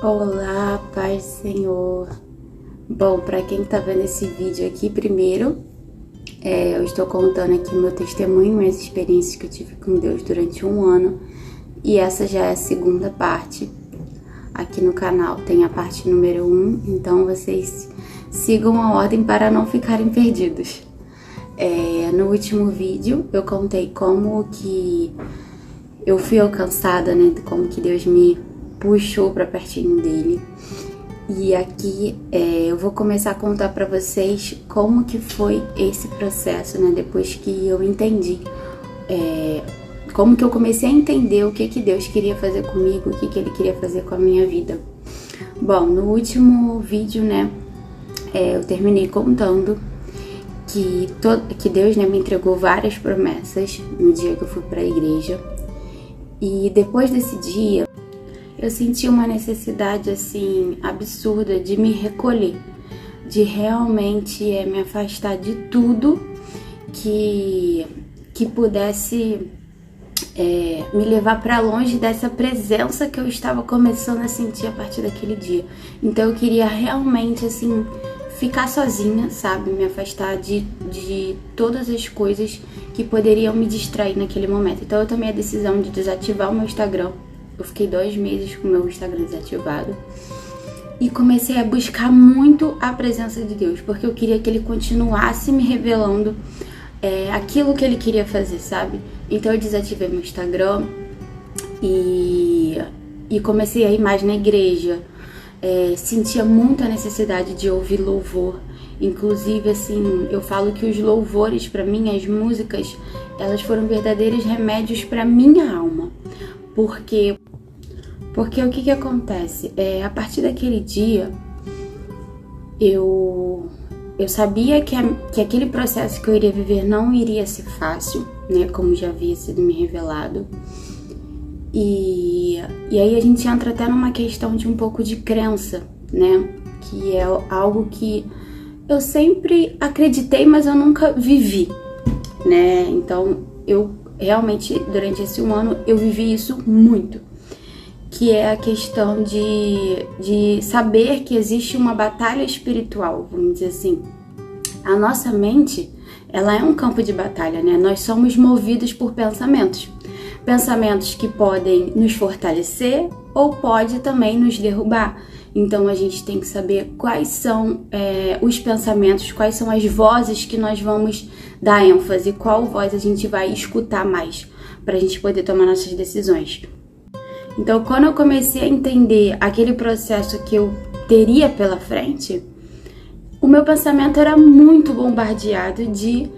Olá, paz do Senhor. Bom, para quem tá vendo esse vídeo aqui primeiro, eu estou contando aqui meu testemunho, minhas experiências que eu tive com Deus durante um ano. E essa já é a segunda parte aqui no canal. Tem a parte número 1, então vocês sigam a ordem para não ficarem perdidos. No último vídeo eu contei como que eu fui alcançada, né? Como que Deus me puxou para pertinho dele. E aqui eu vou começar a contar para vocês como que foi esse processo, né? Depois que eu entendi, como que eu comecei a entender o que Deus queria fazer comigo, o que Ele queria fazer com a minha vida. Bom, no último vídeo, né, eu terminei contando que Deus, né, me entregou várias promessas no dia que eu fui para a igreja. E depois desse dia, eu senti uma necessidade, assim, absurda de me recolher, de realmente me afastar de tudo que pudesse me levar para longe dessa presença que eu estava começando a sentir a partir daquele dia. Então eu queria realmente, assim, ficar sozinha, sabe? Me afastar de todas as coisas que poderiam me distrair naquele momento. Então eu tomei a decisão de desativar o meu Instagram. Eu fiquei 2 meses com o meu Instagram desativado. E comecei a buscar muito a presença de Deus, porque eu queria que Ele continuasse me revelando aquilo que Ele queria fazer, sabe? Então eu desativei meu Instagram e comecei a ir mais na igreja. Sentia muita necessidade de ouvir louvor. Inclusive, assim, eu falo que os louvores, pra mim, as músicas, elas foram verdadeiros remédios pra minha alma. Porque o que acontece? A partir daquele dia, eu sabia que aquele processo que eu iria viver não iria ser fácil, né? Como já havia sido me revelado. E aí a gente entra até numa questão de um pouco de crença, né? Que é algo que eu sempre acreditei, mas eu nunca vivi, né? Então, eu realmente, durante esse um ano, eu vivi isso muito. Que é a questão de saber que existe uma batalha espiritual, vamos dizer assim. A nossa mente, ela é um campo de batalha, né? Nós somos movidos por pensamentos. Pensamentos que podem nos fortalecer ou pode também nos derrubar. Então a gente tem que saber quais são os pensamentos, quais são as vozes que nós vamos dar ênfase, qual voz a gente vai escutar mais, para a gente poder tomar nossas decisões. Então, quando eu comecei a entender aquele processo que eu teria pela frente, o meu pensamento era muito bombardeado de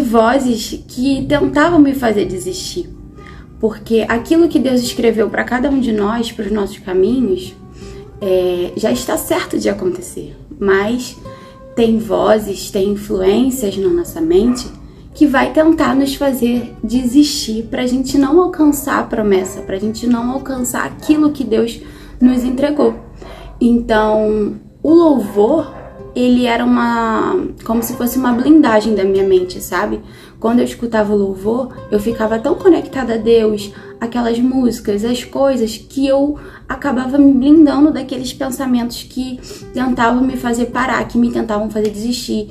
vozes que tentavam me fazer desistir. Porque aquilo que Deus escreveu para cada um de nós, para os nossos caminhos, já está certo de acontecer. Mas tem vozes, tem influências na nossa mente que vai tentar nos fazer desistir para a gente não alcançar a promessa, para a gente não alcançar aquilo que Deus nos entregou. Então, o louvor, ele era como se fosse uma blindagem da minha mente, sabe? Quando eu escutava o louvor, eu ficava tão conectada a Deus, aquelas músicas, as coisas, que eu acabava me blindando daqueles pensamentos que tentavam me fazer parar, que me tentavam fazer desistir,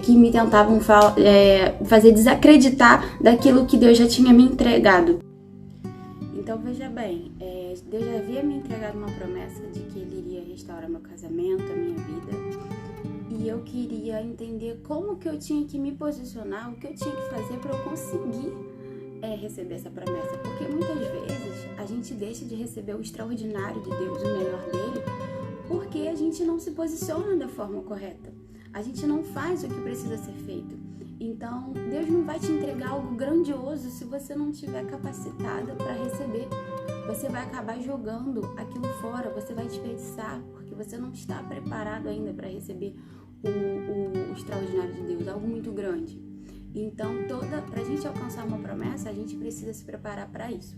que me tentavam fazer desacreditar daquilo que Deus já tinha me entregado. Então veja bem, Deus já havia me entregado uma promessa de que Ele iria restaurar meu casamento, a minha vida. E eu queria entender como que eu tinha que me posicionar, o que eu tinha que fazer para eu conseguir receber essa promessa. Porque muitas vezes a gente deixa de receber o extraordinário de Deus, o melhor dele, porque a gente não se posiciona da forma correta. A gente não faz o que precisa ser feito. Então, Deus não vai te entregar algo grandioso se você não estiver capacitada para receber. Você vai acabar jogando aquilo fora, você vai desperdiçar, porque você não está preparado ainda para receber o extraordinário de Deus, algo muito grande. Então, para a gente alcançar uma promessa, a gente precisa se preparar para isso.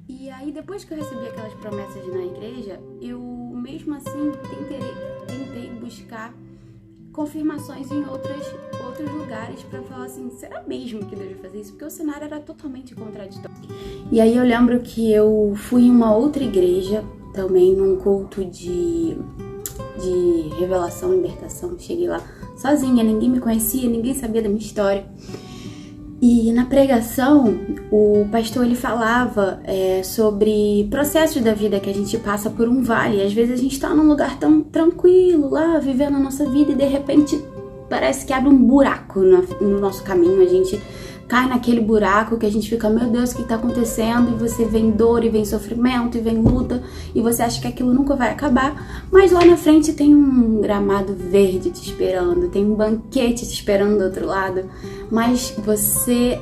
E aí, depois que eu recebi aquelas promessas na igreja, eu mesmo assim tentei buscar confirmações em outros lugares para falar assim, será mesmo que Deus vai fazer isso? Porque o cenário era totalmente contraditório. E aí eu lembro que eu fui em uma outra igreja, também num culto de revelação, libertação. Cheguei lá sozinha, ninguém me conhecia, ninguém sabia da minha história. E na pregação, o pastor ele falava sobre processos da vida, que a gente passa por um vale. Às vezes a gente tá num lugar tão tranquilo lá, vivendo a nossa vida, e de repente parece que abre um buraco no nosso caminho. A gente cai naquele buraco que a gente fica, meu Deus, o que tá acontecendo? E você vem dor, e vem sofrimento, e vem luta, e você acha que aquilo nunca vai acabar, mas lá na frente tem um gramado verde te esperando, tem um banquete te esperando do outro lado, mas você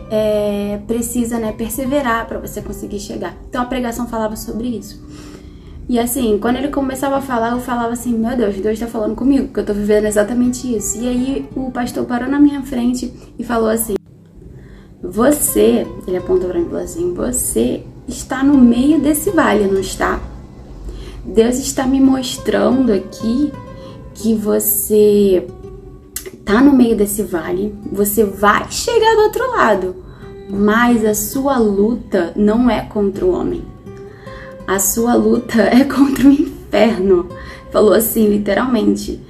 precisa, perseverar para você conseguir chegar. Então a pregação falava sobre isso. E assim, quando ele começava a falar, eu falava assim, meu Deus tá falando comigo, que eu tô vivendo exatamente isso. E aí o pastor parou na minha frente e falou assim, ele apontou pra mim e falou assim, você está no meio desse vale, não está? Deus está me mostrando aqui que você tá no meio desse vale, você vai chegar do outro lado, mas a sua luta não é contra o homem. A sua luta é contra o inferno. Falou assim, literalmente.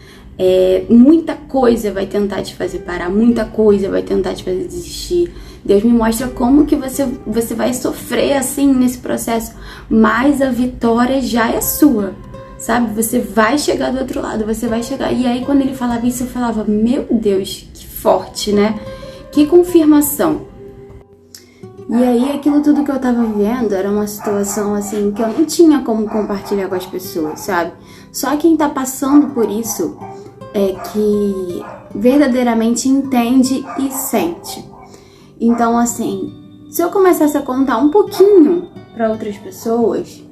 Muita coisa vai tentar te fazer parar, muita coisa vai tentar te fazer desistir. Deus me mostra como que você vai sofrer assim nesse processo, mas a vitória já é sua, sabe? Você vai chegar do outro lado, você vai chegar. E aí quando ele falava isso, eu falava, meu Deus, que forte, né? Que confirmação. E aí aquilo tudo que eu tava vivendo era uma situação assim que eu não tinha como compartilhar com as pessoas, sabe? Só quem tá passando por isso é que verdadeiramente entende e sente. Então, assim, se eu começasse a contar um pouquinho para outras pessoas,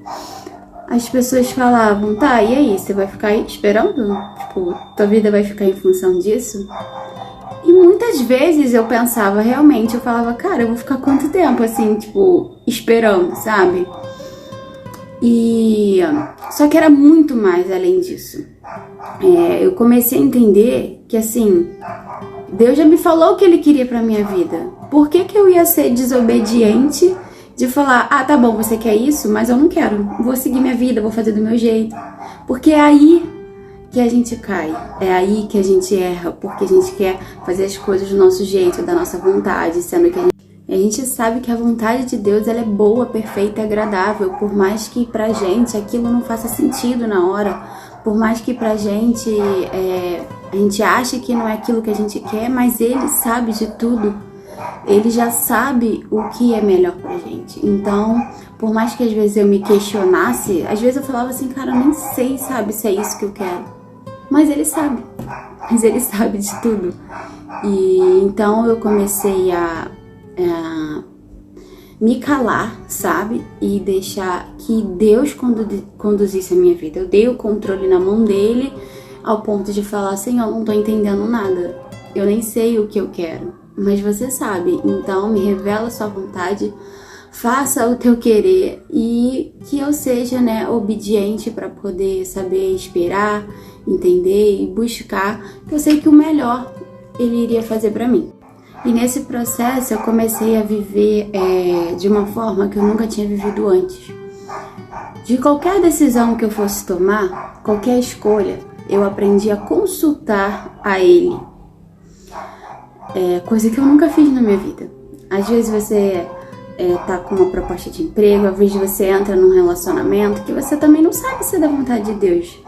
as pessoas falavam, tá, e aí, você vai ficar aí esperando? Tipo, tua vida vai ficar em função disso? E muitas vezes eu pensava, realmente, eu falava, cara, eu vou ficar quanto tempo, assim, tipo, esperando, sabe? E só que era muito mais além disso. Eu comecei a entender que, assim, Deus já me falou o que Ele queria pra minha vida. Por que eu ia ser desobediente de falar, ah, tá bom, você quer isso, mas eu não quero. Vou seguir minha vida, vou fazer do meu jeito. Porque é aí que a gente cai. É aí que a gente erra, porque a gente quer fazer as coisas do nosso jeito, da nossa vontade, sendo que a gente sabe que a vontade de Deus ela é boa, perfeita e agradável, por mais que pra gente aquilo não faça sentido na hora, por mais que pra gente a gente ache que não é aquilo que a gente quer, mas Ele sabe de tudo. Ele já sabe o que é melhor pra gente. Então, por mais que às vezes eu me questionasse, às vezes eu falava assim, cara, eu nem sei, sabe, se é isso que eu quero. Mas Ele sabe. Mas Ele sabe de tudo. E então eu comecei a me calar, sabe? E deixar que Deus conduzisse a minha vida. Eu dei o controle na mão dele ao ponto de falar, Senhor, eu não tô entendendo nada. Eu nem sei o que eu quero, mas você sabe. Então me revela a sua vontade, faça o teu querer e que eu seja, obediente para poder saber esperar, entender e buscar, que eu sei que o melhor Ele iria fazer para mim. E nesse processo eu comecei a viver de uma forma que eu nunca tinha vivido antes. De qualquer decisão que eu fosse tomar, qualquer escolha, eu aprendi a consultar a Ele. Coisa que eu nunca fiz na minha vida. Às vezes você tá com uma proposta de emprego, às vezes você entra num relacionamento que você também não sabe se é da vontade de Deus.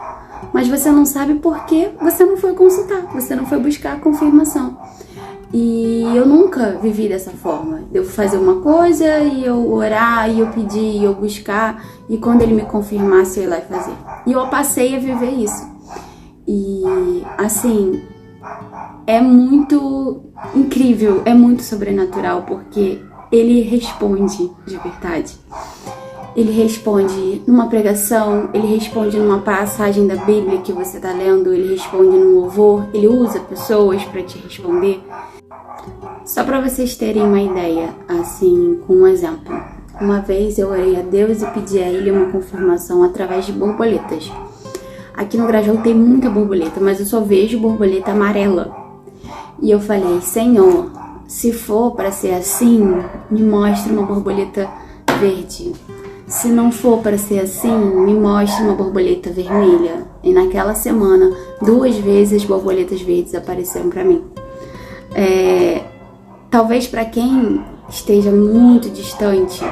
Mas você não sabe porque você não foi consultar, você não foi buscar a confirmação. E eu nunca vivi dessa forma. Eu fazer uma coisa e eu orar, e eu pedir, e eu buscar, e quando Ele me confirmasse, eu ia lá e fazer. E eu passei a viver isso. E assim, é muito incrível, é muito sobrenatural, porque Ele responde de verdade. Ele responde numa pregação, Ele responde numa passagem da Bíblia que você está lendo, Ele responde num louvor, Ele usa pessoas para te responder. Só para vocês terem uma ideia, assim, com um exemplo. Uma vez eu orei a Deus e pedi a Ele uma confirmação através de borboletas. Aqui no Grajaú tem muita borboleta, mas eu só vejo borboleta amarela. E eu falei, Senhor, se for para ser assim, me mostre uma borboleta verde. Se não for para ser assim, me mostre uma borboleta vermelha. E naquela semana, 2 vezes borboletas verdes apareceram para mim. Talvez para quem esteja muito distante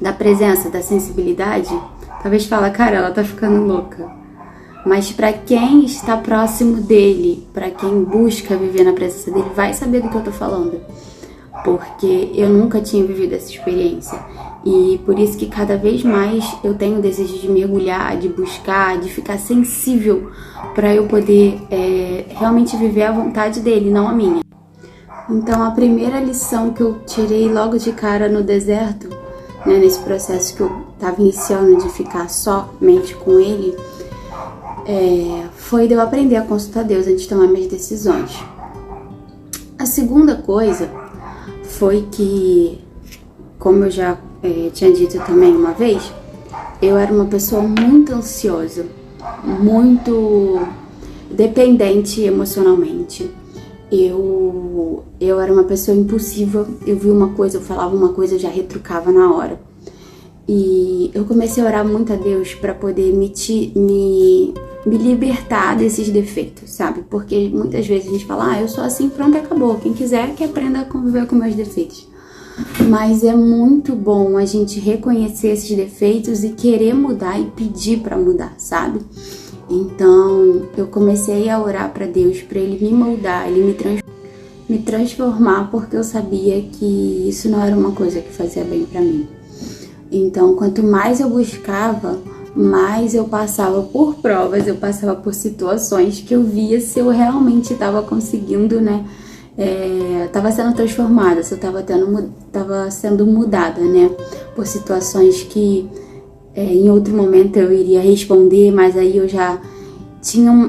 da presença, da sensibilidade, talvez fala, cara, ela tá ficando louca. Mas para quem está próximo dele, para quem busca viver na presença dele, vai saber do que eu tô falando. Porque eu nunca tinha vivido essa experiência. E por isso que cada vez mais eu tenho o desejo de mergulhar, de buscar, de ficar sensível para eu poder realmente viver a vontade dele, não a minha. Então a primeira lição que eu tirei logo de cara no deserto, né, nesse processo que eu estava iniciando de ficar somente com ele, foi de eu aprender a consultar Deus antes de tomar minhas decisões. A segunda coisa foi que, como eu já tinha dito também uma vez, eu era uma pessoa muito ansiosa, muito dependente emocionalmente. Eu era uma pessoa impulsiva, eu vi uma coisa, eu falava uma coisa, eu já retrucava na hora. E eu comecei a orar muito a Deus para poder me libertar desses defeitos, sabe? Porque muitas vezes a gente fala, eu sou assim, pronto, acabou. Quem quiser que aprenda a conviver com meus defeitos. Mas é muito bom a gente reconhecer esses defeitos e querer mudar e pedir para mudar, sabe? Então eu comecei a orar para Deus, para Ele me moldar, Ele me transformar, porque eu sabia que isso não era uma coisa que fazia bem para mim. Então, quanto mais eu buscava, mais eu passava por provas, eu passava por situações que eu via se eu realmente estava conseguindo, né? Estava sendo transformada, se eu estava sendo mudada, né? Por situações que em outro momento eu iria responder, mas aí eu já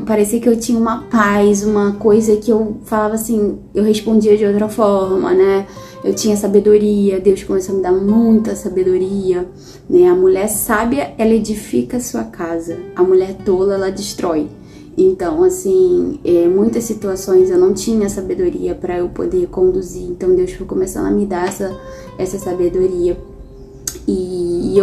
parecia que eu tinha uma paz, uma coisa que eu falava assim, eu respondia de outra forma, né? Eu tinha sabedoria, Deus começou a me dar muita sabedoria, né? A mulher sábia, ela edifica a sua casa, a mulher tola, ela destrói. Então, assim, muitas situações eu não tinha sabedoria para eu poder conduzir, então Deus foi começando a me dar essa sabedoria. E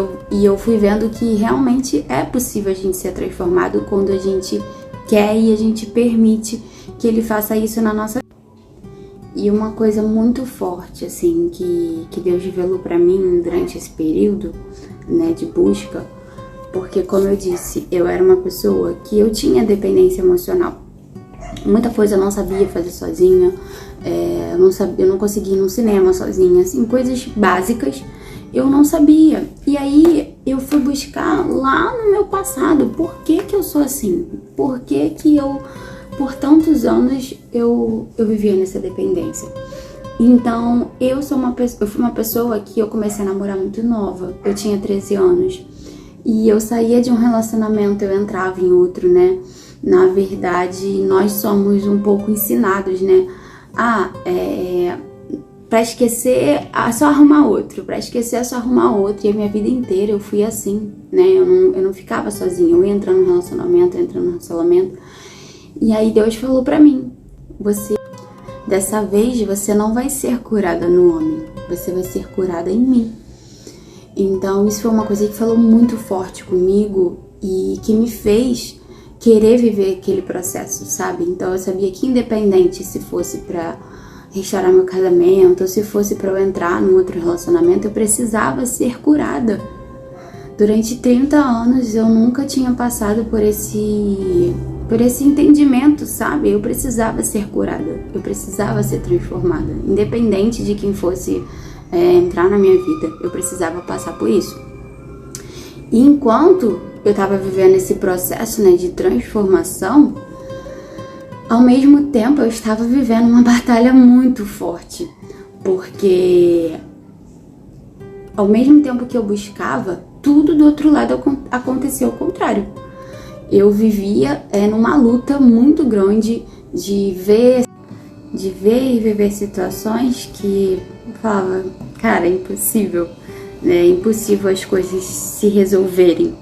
eu fui vendo que realmente é possível a gente ser transformado quando a gente quer e a gente permite que Ele faça isso na nossa vida. E uma coisa muito forte, assim, que Deus revelou pra mim durante esse período, né, de busca, porque, como eu disse, eu era uma pessoa que eu tinha dependência emocional. Muita coisa eu não sabia fazer sozinha, eu não conseguia ir no cinema sozinha, assim, coisas básicas eu não sabia. E aí eu fui buscar lá no meu passado, por que eu sou assim? Por que eu, por tantos anos, eu vivia nessa dependência? Então, eu fui uma pessoa que eu comecei a namorar muito nova. Eu tinha 13 anos. E eu saía de um relacionamento, eu entrava em outro, né? Na verdade, nós somos um pouco ensinados, né? Pra esquecer, só arrumar outro. Pra esquecer, é só arrumar outro. E a minha vida inteira eu fui assim, né? Eu não ficava sozinha. Eu ia entrando no relacionamento. E aí Deus falou pra mim, dessa vez você não vai ser curada no homem. Você vai ser curada em mim. Então isso foi uma coisa que falou muito forte comigo e que me fez querer viver aquele processo, sabe? Então eu sabia que independente se fosse pra restaurar meu casamento ou se fosse pra eu entrar num outro relacionamento, eu precisava ser curada. Durante 30 anos eu nunca tinha passado por esse entendimento, sabe? Eu precisava ser curada, eu precisava ser transformada, independente de quem fosse entrar na minha vida, eu precisava passar por isso. E enquanto eu tava vivendo esse processo, né, de transformação, ao mesmo tempo eu estava vivendo uma batalha muito forte, porque ao mesmo tempo que eu buscava, tudo do outro lado aconteceu ao contrário. Eu vivia numa luta muito grande de ver e viver situações que eu falava, cara, é impossível, né? É impossível as coisas se resolverem.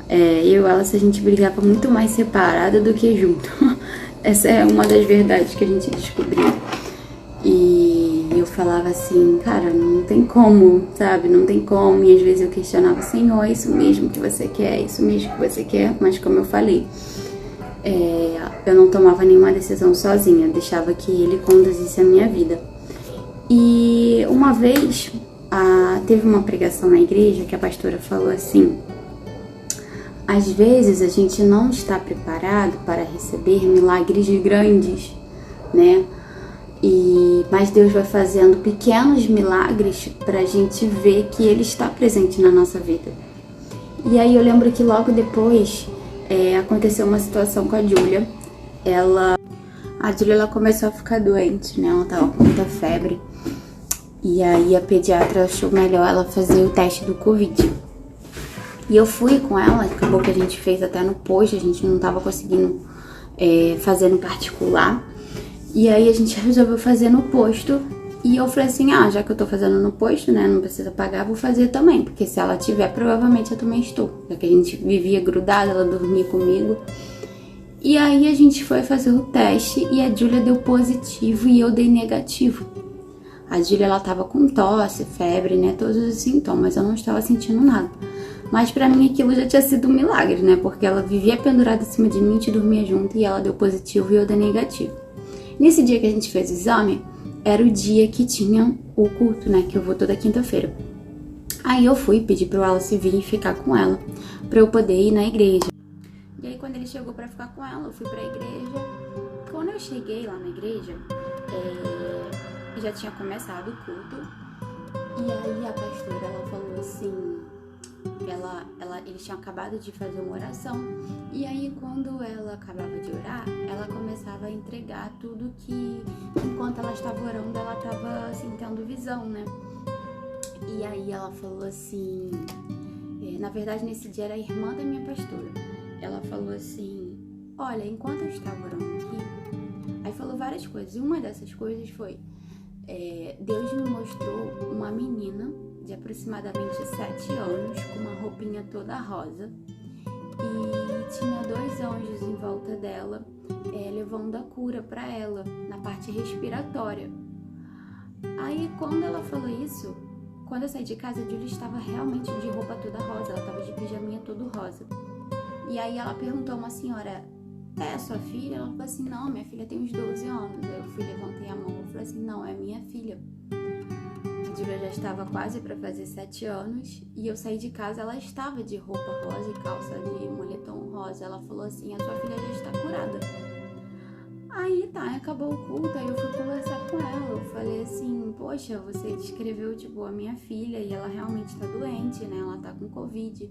Eu e ela, se a gente brigava muito mais separada do que junto. Essa é uma das verdades que a gente descobriu. E falava assim, cara, não tem como, sabe? Não tem como. E às vezes eu questionava, Senhor, é isso mesmo que você quer? É isso mesmo que você quer? Mas como eu falei, eu não tomava nenhuma decisão sozinha. Deixava que Ele conduzisse a minha vida. E uma vez, teve uma pregação na igreja que a pastora falou assim, às vezes a gente não está preparado para receber milagres grandes, né? Mas Deus vai fazendo pequenos milagres pra gente ver que Ele está presente na nossa vida. E aí eu lembro que logo depois aconteceu uma situação com a Júlia. A Júlia ela começou a ficar doente, né? Ela tava com muita febre. E aí a pediatra achou melhor ela fazer o teste do Covid. E eu fui com ela, acabou que a gente fez até no posto, a gente não tava conseguindo fazer no particular. E aí a gente resolveu fazer no posto. E eu falei assim, já que eu tô fazendo no posto, né, não precisa pagar, vou fazer também. Porque se ela tiver, provavelmente eu também estou. Já que a gente vivia grudada, ela dormia comigo. E aí a gente foi fazer o teste e a Júlia deu positivo e eu dei negativo. A Júlia, ela tava com tosse, febre, né, todos os sintomas, eu não estava sentindo nada. Mas pra mim aquilo já tinha sido um milagre, né, porque ela vivia pendurada em cima de mim, a gente dormia junto e ela deu positivo e eu dei negativo. Nesse dia que a gente fez o exame, era o dia que tinha o culto, né, que eu vou toda quinta-feira. Aí eu fui pedir pro Wallace vir e ficar com ela, pra eu poder ir na igreja. E aí quando ele chegou pra ficar com ela, eu fui pra igreja. Quando eu cheguei lá na igreja, já tinha começado o culto. E aí a pastora, ela falou assim, eles tinham acabado de fazer uma oração. E aí quando ela acabava de orar, ela começava a entregar tudo que, enquanto ela estava orando, ela estava assim, tendo visão, né? E aí ela falou assim, na verdade nesse dia era a irmã da minha pastora. Ela falou assim, olha, enquanto eu estava orando aqui, aí falou várias coisas. E uma dessas coisas foi, Deus me mostrou uma menina de aproximadamente 7 anos, com uma roupinha toda rosa, e tinha 2 anjos em volta dela, levando a cura para ela, na parte respiratória. Aí quando ela falou isso, quando eu saí de casa, a Júlia estava realmente de roupa toda rosa, ela estava de pijaminha todo rosa. E aí ela perguntou a uma senhora, é a sua filha? Ela falou assim, não, minha filha tem uns 12 anos. Aí eu fui, levantei a mão e falei assim, não, é minha filha. A Júlia já estava quase para fazer 7 anos e eu saí de casa, ela estava de roupa rosa e calça de moletom rosa. Ela falou assim, a sua filha já está curada. Aí tá, acabou o culto, aí eu fui conversar com ela. Eu falei assim, poxa, você descreveu tipo a minha filha e ela realmente tá doente, né? Ela tá com Covid,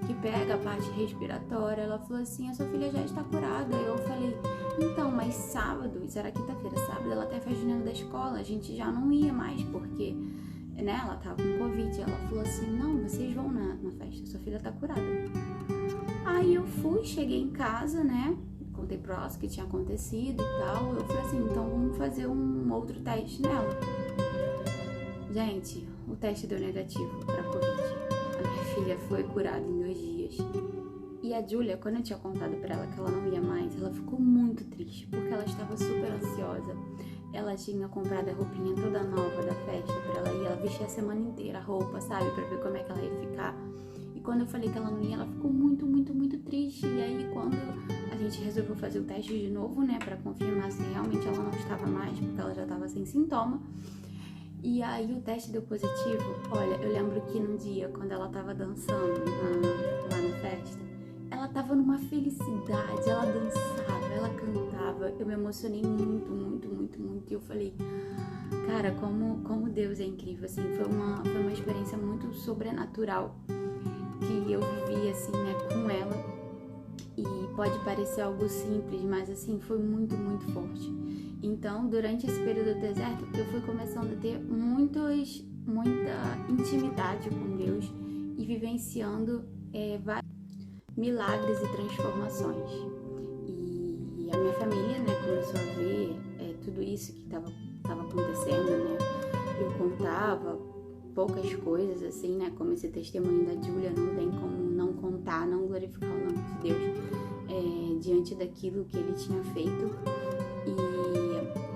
que pega a parte respiratória. Ela falou assim, a sua filha já está curada. Eu falei, então, mas sábado, isso era quinta-feira, sábado ela até festa junina da escola, a gente já não ia mais, porque, né, ela tava com Covid. Ela falou assim, não, vocês vão na festa, sua filha tá curada. Aí eu fui, cheguei em casa, né? Contei pro Wallace o que tinha acontecido e tal. Eu falei assim, então vamos fazer um outro teste nela. Gente, o teste deu negativo pra Covid. A minha filha foi curada em 2 dias. E a Júlia, quando eu tinha contado pra ela que ela não ia mais, ela ficou muito triste, porque ela estava super ansiosa. Ela tinha comprado a roupinha toda nova da festa pra ela ir. Ela vestia a semana inteira a roupa, sabe? Pra ver como é que ela ia ficar. E quando eu falei que ela não ia, ela ficou muito, muito, muito triste. E aí quando a gente resolveu fazer o teste de novo, né, pra confirmar se realmente ela não estava mais, porque ela já estava sem sintoma. E aí o teste deu positivo. Olha, eu lembro que num dia, quando ela tava dançando lá na festa, ela tava numa felicidade, ela dançava, ela cantava. Eu me emocionei muito, muito, muito, muito. E eu falei, cara, como Deus é incrível, assim. Foi uma experiência muito sobrenatural que eu vivi, assim, né, com ela. E pode parecer algo simples, mas assim, foi muito, muito forte. Então, durante esse período do deserto, eu fui começando a ter muita intimidade com Deus e vivenciando vários milagres e transformações. E a minha família, né, começou a ver tudo isso que estava acontecendo, né? Eu contava poucas coisas, assim, né, como esse testemunho da Júlia, não tem como não contar, não glorificar o nome de Deus diante daquilo que ele tinha feito.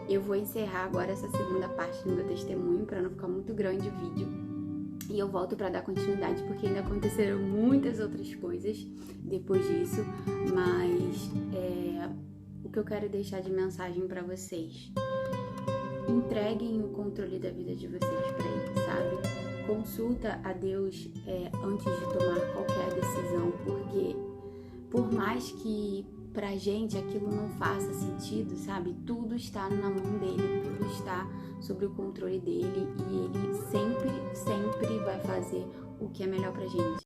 E Eu vou encerrar agora essa segunda parte do meu testemunho para não ficar muito grande o vídeo. E eu volto para dar continuidade porque ainda aconteceram muitas outras coisas depois disso, mas o que eu quero deixar de mensagem para vocês: entreguem o controle da vida de vocês para Ele, sabe? Consulta a Deus antes de tomar qualquer decisão, porque por mais que pra gente aquilo não faça sentido, sabe? Tudo está na mão dele, tudo está sob o controle dele e ele sempre vai fazer o que é melhor pra gente.